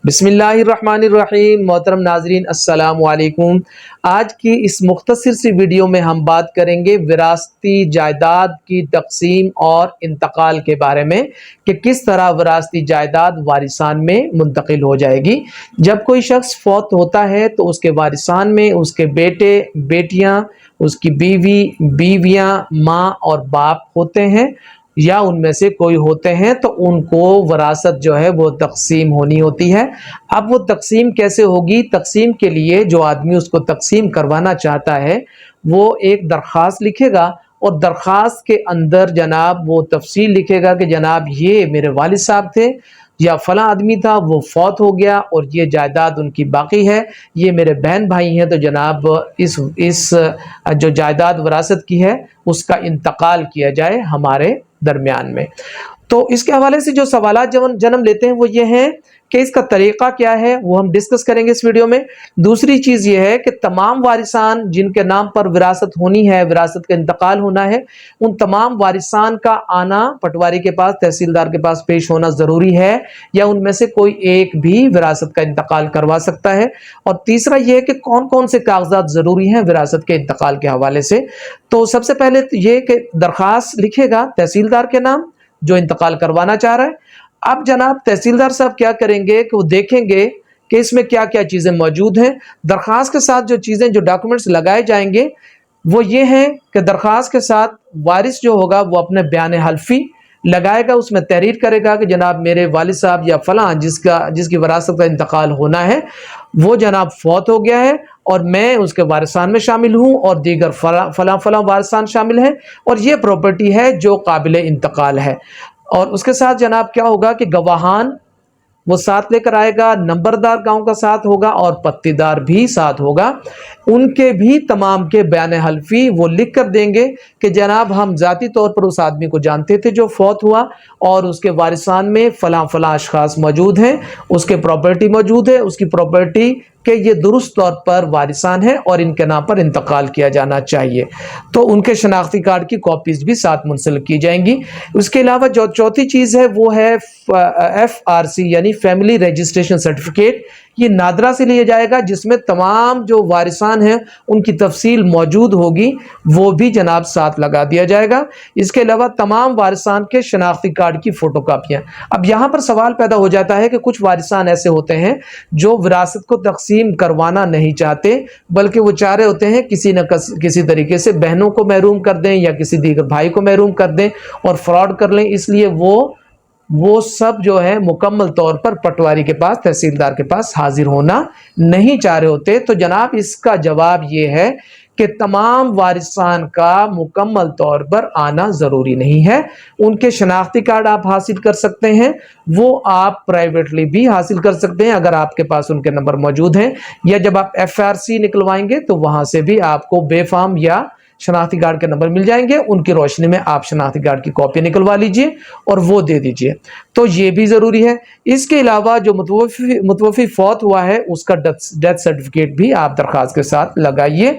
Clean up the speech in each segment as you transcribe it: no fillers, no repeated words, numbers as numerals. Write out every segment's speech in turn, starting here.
بسم اللہ الرحمن الرحیم۔ محترم ناظرین السلام علیکم۔ آج کی اس مختصر سی ویڈیو میں ہم بات کریں گے وراثتی جائیداد کی تقسیم اور انتقال کے بارے میں کہ کس طرح وراثتی جائیداد وارثان میں منتقل ہو جائے گی۔ جب کوئی شخص فوت ہوتا ہے تو اس کے وارثان میں اس کے بیٹے، بیٹیاں، اس کی بیوی، بیویاں، ماں اور باپ ہوتے ہیں یا ان میں سے کوئی ہوتے ہیں، تو ان کو وراثت جو ہے وہ تقسیم ہونی ہوتی ہے۔ اب وہ تقسیم کیسے ہوگی؟ تقسیم کے لیے جو آدمی اس کو تقسیم کروانا چاہتا ہے وہ ایک درخواست لکھے گا اور درخواست کے اندر جناب وہ تفصیل لکھے گا کہ جناب یہ میرے والد صاحب تھے یا فلاں آدمی تھا، وہ فوت ہو گیا اور یہ جائیداد ان کی باقی ہے، یہ میرے بہن بھائی ہیں، تو جناب اس جو جائیداد وراثت کی ہے اس کا انتقال کیا جائے ہمارے درمیان میں۔ تو اس کے حوالے سے جو سوالات جنم لیتے ہیں وہ یہ ہیں کہ اس کا طریقہ کیا ہے، وہ ہم ڈسکس کریں گے اس ویڈیو میں۔ دوسری چیز یہ ہے کہ تمام وارثان جن کے نام پر وراثت ہونی ہے، وراثت کا انتقال ہونا ہے، ان تمام وارثان کا آنا پٹواری کے پاس، تحصیلدار کے پاس پیش ہونا ضروری ہے یا ان میں سے کوئی ایک بھی وراثت کا انتقال کروا سکتا ہے۔ اور تیسرا یہ ہے کہ کون کون سے کاغذات ضروری ہیں وراثت کے انتقال کے حوالے سے۔ تو سب سے پہلے یہ کہ درخواست لکھے گا تحصیلدار کے نام جو انتقال کروانا چاہ رہا ہے۔ اب جناب تحصیلدار صاحب کیا کریں گے کہ وہ دیکھیں گے کہ اس میں کیا کیا چیزیں موجود ہیں۔ درخواست کے ساتھ جو ڈاکومنٹس لگائے جائیں گے وہ یہ ہیں کہ درخواست کے ساتھ وارث جو ہوگا وہ اپنے بیان حلفی لگائے گا، اس میں تحریر کرے گا کہ جناب میرے والد صاحب یا فلاں جس کی وراثت کا انتقال ہونا ہے وہ جناب فوت ہو گیا ہے اور میں اس کے وارثان میں شامل ہوں اور دیگر فلاں وارثان شامل ہیں اور یہ پراپرٹی ہے جو قابل انتقال ہے۔ اور اس کے ساتھ جناب کیا ہوگا کہ گواہان وہ ساتھ لے کر آئے گا، نمبردار گاؤں کا ساتھ ہوگا اور پتی دار بھی ساتھ ہوگا، ان کے بھی تمام کے بیان حلفی وہ لکھ کر دیں گے کہ جناب ہم ذاتی طور پر اس آدمی کو جانتے تھے جو فوت ہوا اور اس کے وارثان میں فلاں فلاں اشخاص موجود ہیں، اس کے پراپرٹی موجود ہے، اس کی پراپرٹی کہ یہ درست طور پر وارثان ہیں اور ان کے نام پر انتقال کیا جانا چاہیے، تو ان کے شناختی کارڈ کی کاپیز بھی ساتھ منسلک کی جائیں گی۔ اس کے علاوہ جو چوتھی چیز ہے وہ ہے FRC یعنی فیملی رجسٹریشن سرٹیفکیٹ۔ یہ نادرا سے لیا جائے گا جس میں تمام جو وارثان ہیں ان کی تفصیل موجود ہوگی، وہ بھی جناب ساتھ لگا دیا جائے گا۔ اس کے علاوہ تمام وارثان کے شناختی کارڈ کی فوٹو کاپیاں۔ اب یہاں پر سوال پیدا ہو جاتا ہے کہ کچھ وارثان ایسے ہوتے ہیں جو وراثت کو تقسیم کروانا نہیں چاہتے بلکہ وہ چاہ رہے ہوتے ہیں کسی نہ کسی طریقے سے بہنوں کو محروم کر دیں یا کسی دیگر بھائی کو محروم کر دیں اور فراڈ کر لیں، اس لیے وہ سب جو ہے مکمل طور پر پٹواری کے پاس، تحصیلدار کے پاس حاضر ہونا نہیں چاہ رہے ہوتے۔ تو جناب اس کا جواب یہ ہے کہ تمام وارثان کا مکمل طور پر آنا ضروری نہیں ہے۔ ان کے شناختی کارڈ آپ حاصل کر سکتے ہیں، وہ آپ پرائیویٹلی بھی حاصل کر سکتے ہیں اگر آپ کے پاس ان کے نمبر موجود ہیں، یا جب آپ FRC نکلوائیں گے تو وہاں سے بھی آپ کو بے فارم یا شناختی کارڈ کے نمبر مل جائیں گے، ان کی روشنی میں آپ شناختی کارڈ کی کاپی نکلوا لیجئے اور وہ دے دیجئے، تو یہ بھی ضروری ہے۔ اس کے علاوہ جو متوفی فوت ہوا ہے اس کا ڈیتھ سرٹیفکیٹ بھی آپ درخواست کے ساتھ لگائیے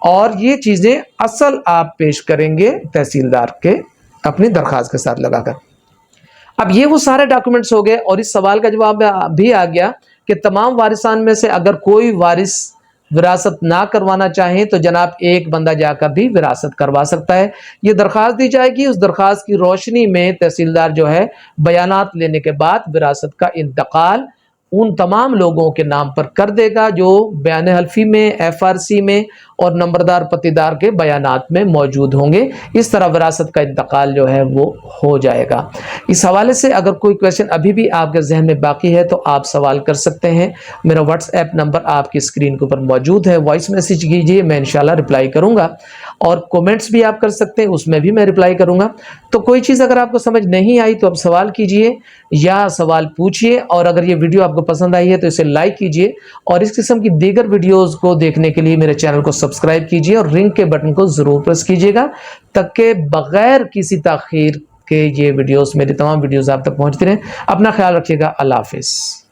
اور یہ چیزیں اصل آپ پیش کریں گے تحصیلدار کے اپنی درخواست کے ساتھ لگا کر۔ اب یہ وہ سارے ڈاکومنٹس ہو گئے اور اس سوال کا جواب بھی آ گیا کہ تمام وارثان میں سے اگر کوئی وارث وراثت نہ کروانا چاہیں تو جناب ایک بندہ جا کر بھی وراثت کروا سکتا ہے۔ یہ درخواست دی جائے گی، اس درخواست کی روشنی میں تحصیلدار جو ہے بیانات لینے کے بعد وراثت کا انتقال ان تمام لوگوں کے نام پر کر دے گا جو بیان حلفی میں، FRC میں اور نمبردار پتیدار کے بیانات میں موجود ہوں گے۔ اس طرح وراثت کا انتقال جو ہے وہ ہو جائے گا۔ اس حوالے سے اگر کوئی کویشچن ابھی بھی آپ کے ذہن میں باقی ہے تو آپ سوال کر سکتے ہیں۔ میرا واٹس ایپ نمبر آپ کی اسکرین کے اوپر موجود ہے، وائس میسیج کیجیے، میں انشاءاللہ رپلائی کروں گا، اور کومنٹس بھی آپ کر سکتے ہیں، اس میں بھی میں رپلائی کروں گا۔ تو کوئی چیز اگر آپ کو سمجھ نہیں آئی تو آپ سوال کیجیے یا سوال پوچھیے، اور اگر یہ ویڈیو آپ کو پسند آئی ہے تو اسے لائک کیجیے، اور اس قسم کی دیگر ویڈیوز کو دیکھنے کے لیے میرے چینل کو سبسکرائب کیجیے اور رنگ کے بٹن کو ضرور پریس کیجیے گا تاکہ بغیر کسی تاخیر کے یہ ویڈیوز، میری تمام ویڈیوز آپ تک پہنچتی رہیں۔ اپنا خیال رکھیے گا، اللہ حافظ۔